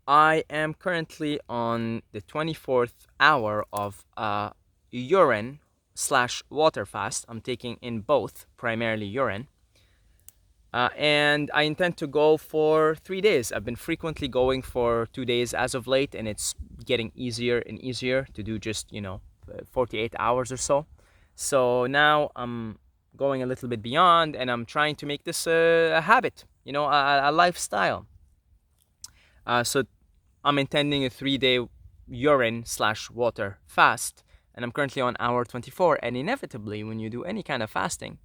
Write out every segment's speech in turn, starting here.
I am currently on the 24th hour of urine slash water fast. I'm taking in both, primarily urine. And I intend to go for 3 days. I've been frequently going for 2 days as of late, and it's getting easier and easier to do just, 48 hours or so. So now I'm going a little bit beyond, and I'm trying to make this a habit, a lifestyle. So I'm intending a 3 day urine slash water fast, and I'm currently on hour 24. And inevitably, when you do any kind of fasting,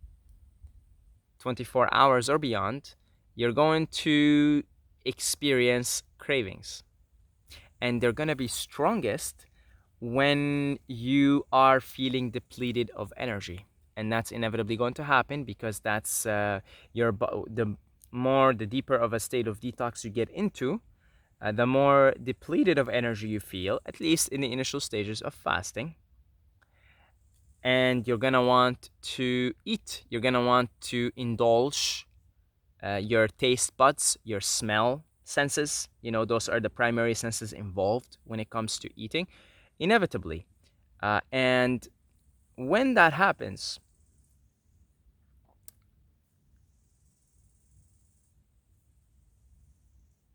24 hours or beyond, you're going to experience cravings. And they're going to be strongest when you are feeling depleted of energy. And that's inevitably going to happen because that's the deeper of a state of detox you get into, the more depleted of energy you feel, at least in the initial stages of fasting. And you're gonna want to eat. You're gonna want to indulge your taste buds, your smell senses. Those are the primary senses involved when it comes to eating, inevitably. And when that happens,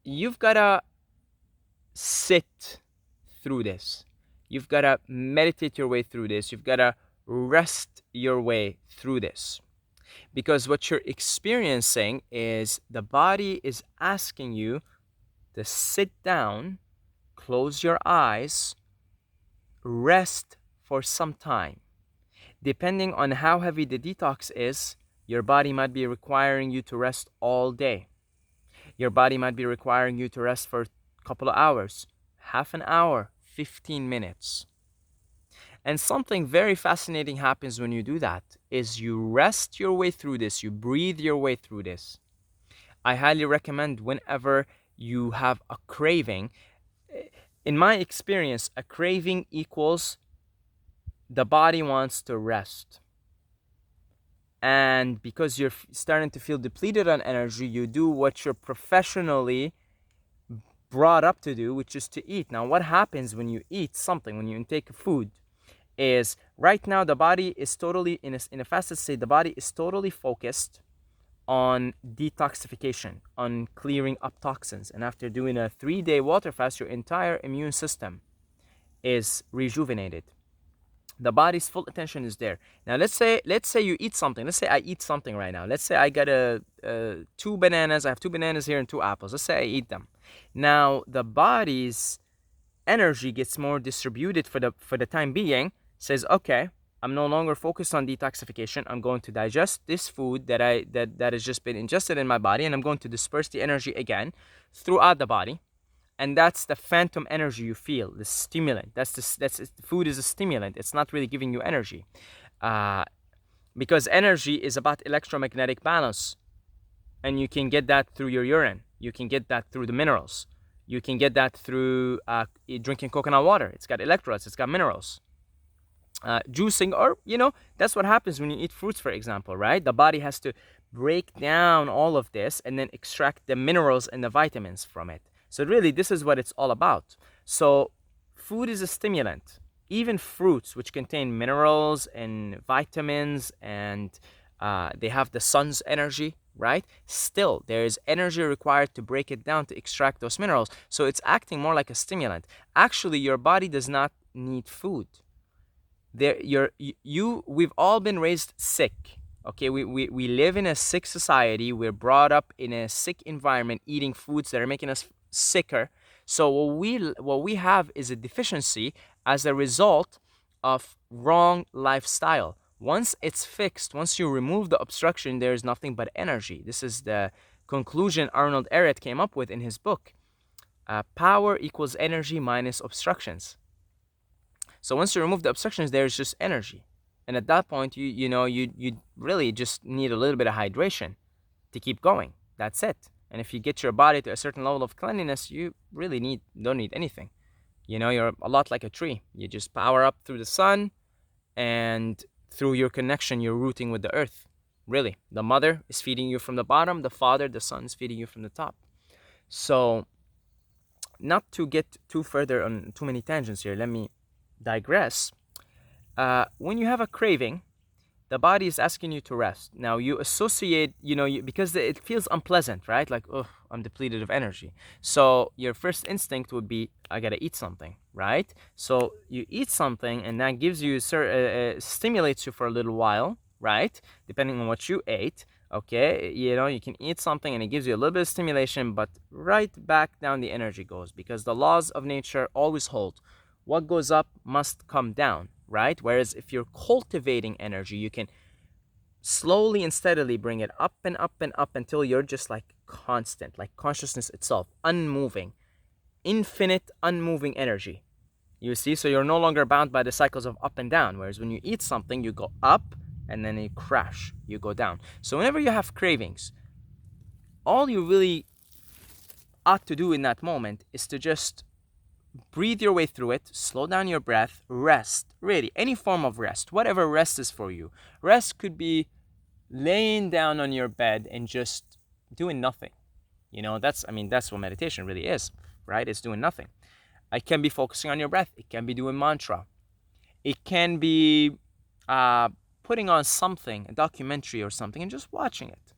you've gotta sit through this. You've gotta meditate your way through this. You've gotta rest your way through this. Because what you're experiencing is the body is asking you to sit down, close your eyes, rest for some time. Depending on how heavy the detox is, your body might be requiring you to rest all day. Your body might be requiring you to rest for a couple of hours, half an hour, 15 minutes. And something very fascinating happens when you do that, is you rest your way through this, you breathe your way through this. I highly recommend whenever you have a craving. In my experience, a craving equals the body wants to rest. And because you're starting to feel depleted on energy, you do what you're professionally brought up to do, which is to eat. Now, what happens when you eat something, when you intake food, is right now the body is totally, in a fasted state, the body is totally focused on detoxification, on clearing up toxins. And after doing a 3 day water fast, your entire immune system is rejuvenated. The body's full attention is there. Now let's say you eat something. Let's say I eat something right now. Let's say I got two bananas. I have two bananas here and two apples. Let's say I eat them. Now the body's energy gets more distributed for the time being. Says, okay, I'm no longer focused on detoxification. I'm going to digest this food that has just been ingested in my body, and I'm going to disperse the energy again throughout the body. And that's the phantom energy you feel, the stimulant. Food is a stimulant. It's not really giving you energy, because energy is about electromagnetic balance, and you can get that through your urine. You can get that through the minerals. You can get that through drinking coconut water. It's got electrolytes. It's got minerals. Juicing, or that's what happens when you eat fruits, for example, right? The body has to break down all of this and then extract the minerals and the vitamins from it. So really, this is what it's all about. So food is a stimulant. Even fruits, which contain minerals and vitamins, and they have the sun's energy, right? Still, there is energy required to break it down to extract those minerals. So it's acting more like a stimulant. Actually, your body does not need food. We've all been raised sick. Okay, we live in a sick society. We're brought up in a sick environment, eating foods that are making us sicker. So what we have is a deficiency as a result of wrong lifestyle. Once it's fixed, once you remove the obstruction, there is nothing but energy. This is the conclusion Arnold Ehret came up with in his book. Power equals energy minus obstructions. So once you remove the obstructions, there's just energy. And at that point, you really just need a little bit of hydration to keep going. That's it. And if you get your body to a certain level of cleanliness, you really don't need anything. You're a lot like a tree. You just power up through the sun, and through your connection, you're rooting with the earth. Really. The mother is feeding you from the bottom. The father, the son, is feeding you from the top. So not to get too further on too many tangents here, let me digress. When you have a craving, the body is asking you to rest. Now you associate, because it feels unpleasant, right? Like, oh, I'm depleted of energy. So your first instinct would be, I gotta eat something, right? So you eat something, and that gives you, stimulates you for a little while, right? Depending on what you ate. Okay, you can eat something and it gives you a little bit of stimulation, but right back down the energy goes, because the laws of nature always hold. What goes up must come down, right? Whereas if you're cultivating energy, you can slowly and steadily bring it up and up and up until you're just like constant, like consciousness itself, unmoving, infinite, unmoving energy. You see, so you're no longer bound by the cycles of up and down. Whereas when you eat something, you go up and then you crash, you go down. So whenever you have cravings, all you really ought to do in that moment is to just breathe your way through it, slow down your breath, rest. Really, any form of rest, whatever rest is for you. Rest could be laying down on your bed and just doing nothing. That's what meditation really is, right? It's doing nothing. It can be focusing on your breath. It can be doing mantra. It can be putting on something, a documentary or something, and just watching it.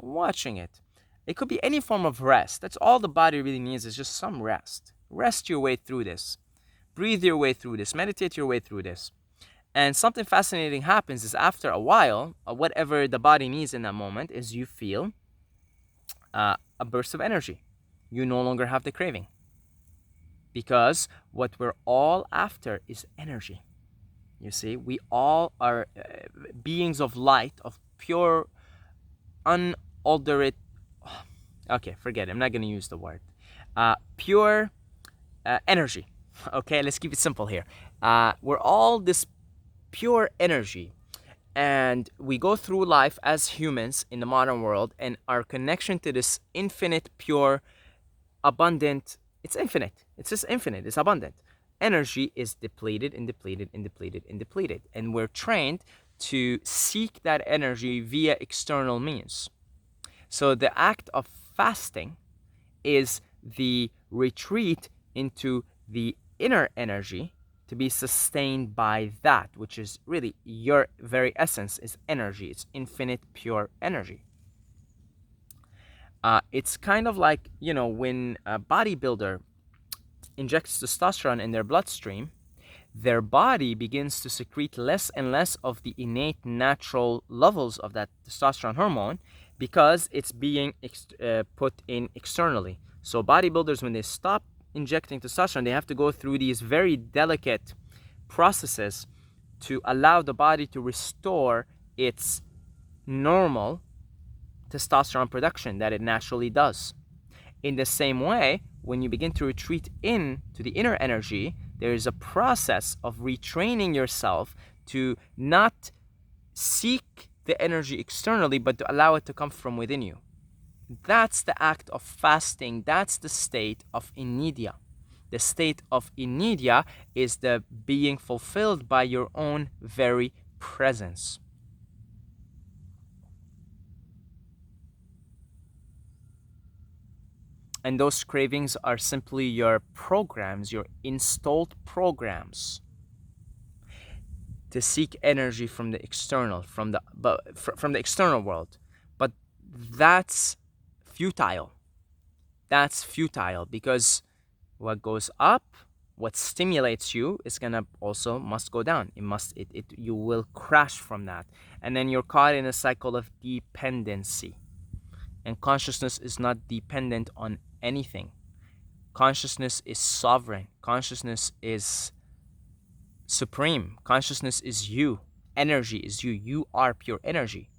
Watching it. It could be any form of rest. That's all the body really needs, is just some rest. Rest your way through this. Breathe your way through this. Meditate your way through this. And something fascinating happens is, after a while, whatever the body needs in that moment is, you feel a burst of energy. You no longer have the craving. Because what we're all after is energy. You see, we all are beings of light, of pure, unaltered. Okay, forget it. I'm not going to use the word. Pure energy. Okay, let's keep it simple here. We're all this pure energy, and we go through life as humans in the modern world, and our connection to this infinite, pure, abundant, it's infinite. It's just infinite. It's abundant. Energy is depleted and depleted and depleted and depleted. And we're trained to seek that energy via external means. So the act of fasting is the retreat into the inner energy to be sustained by that, which is really your very essence, is energy. It's infinite, pure energy. It's kind of like, when a bodybuilder injects testosterone in their bloodstream, their body begins to secrete less and less of the innate natural levels of that testosterone hormone, because it's being put in externally. So bodybuilders, when they stop injecting testosterone, they have to go through these very delicate processes to allow the body to restore its normal testosterone production that it naturally does. In the same way, when you begin to retreat into the inner energy, there is a process of retraining yourself to not seek the energy externally, but to allow it to come from within you. That's the act of fasting. That's the state of inidia. The state of inidia is the being fulfilled by your own very presence. And those cravings are simply your programs, your installed programs to seek energy from the external, from the external world. But that's futile. That's futile, because what goes up, what stimulates you, is gonna also must go down. You will crash from that, and then you're caught in a cycle of dependency. And consciousness is not dependent on anything. Consciousness is sovereign. Consciousness is supreme. Consciousness is you. Energy is you. You are pure energy.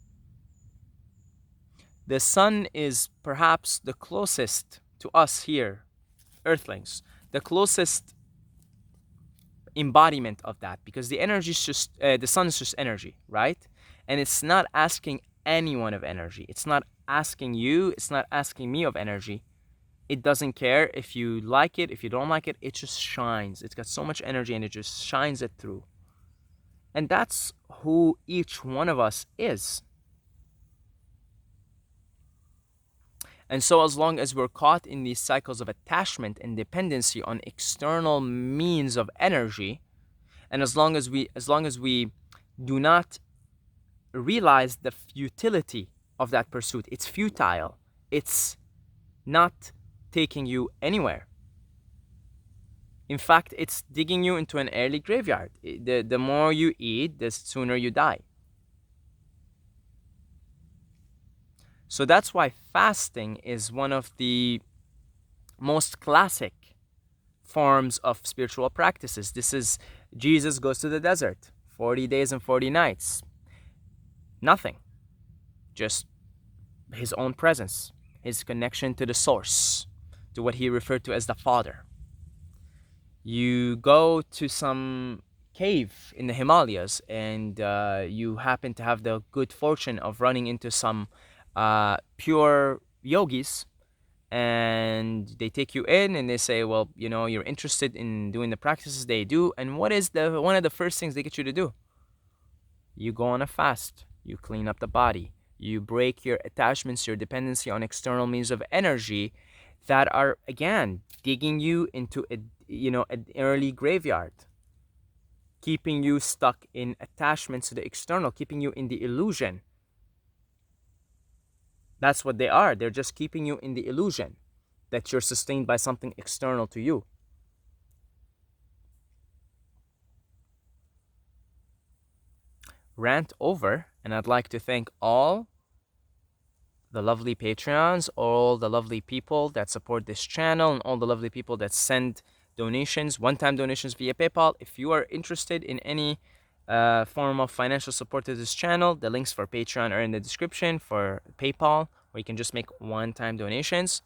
The sun is perhaps the closest to us here, earthlings, the closest embodiment of that, because the energy is just the sun is just energy, right? And it's not asking anyone of energy. It's not asking you. It's not asking me of energy. It doesn't care if you like it, if you don't like it. It just shines. It's got so much energy, and it just shines it through. And that's who each one of us is. And so as long as we're caught in these cycles of attachment and dependency on external means of energy, and as long as we do not realize the futility of that pursuit, it's futile. It's not taking you anywhere. In fact, it's digging you into an early graveyard. The more you eat, the sooner you die. So that's why fasting is one of the most classic forms of spiritual practices. This is Jesus goes to the desert, 40 days and 40 nights. Nothing. Just his own presence, his connection to the source, to what he referred to as the Father. You go to some cave in the Himalayas and you happen to have the good fortune of running into some pure yogis, and they take you in and they say, well, you're interested in doing the practices they do, and what is one of the first things they get you to do? You go on a fast, you clean up the body, you break your attachments, your dependency on external means of energy that are, again, digging you into an early graveyard, keeping you stuck in attachments to the external, keeping you in the illusion. That's what they are. They're just keeping you in the illusion that you're sustained by something external to you. Rant over, and I'd like to thank all the lovely Patreons, all the lovely people that support this channel, and all the lovely people that send donations, one-time donations via PayPal. If you are interested in any form of financial support to this channel, the links for Patreon are in the description. For PayPal, where you can just make one-time donations.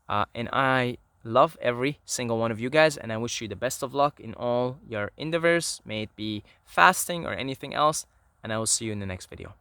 And I love every single one of you guys, and I wish you the best of luck in all your endeavors, may it be fasting or anything else, and I will see you in the next video.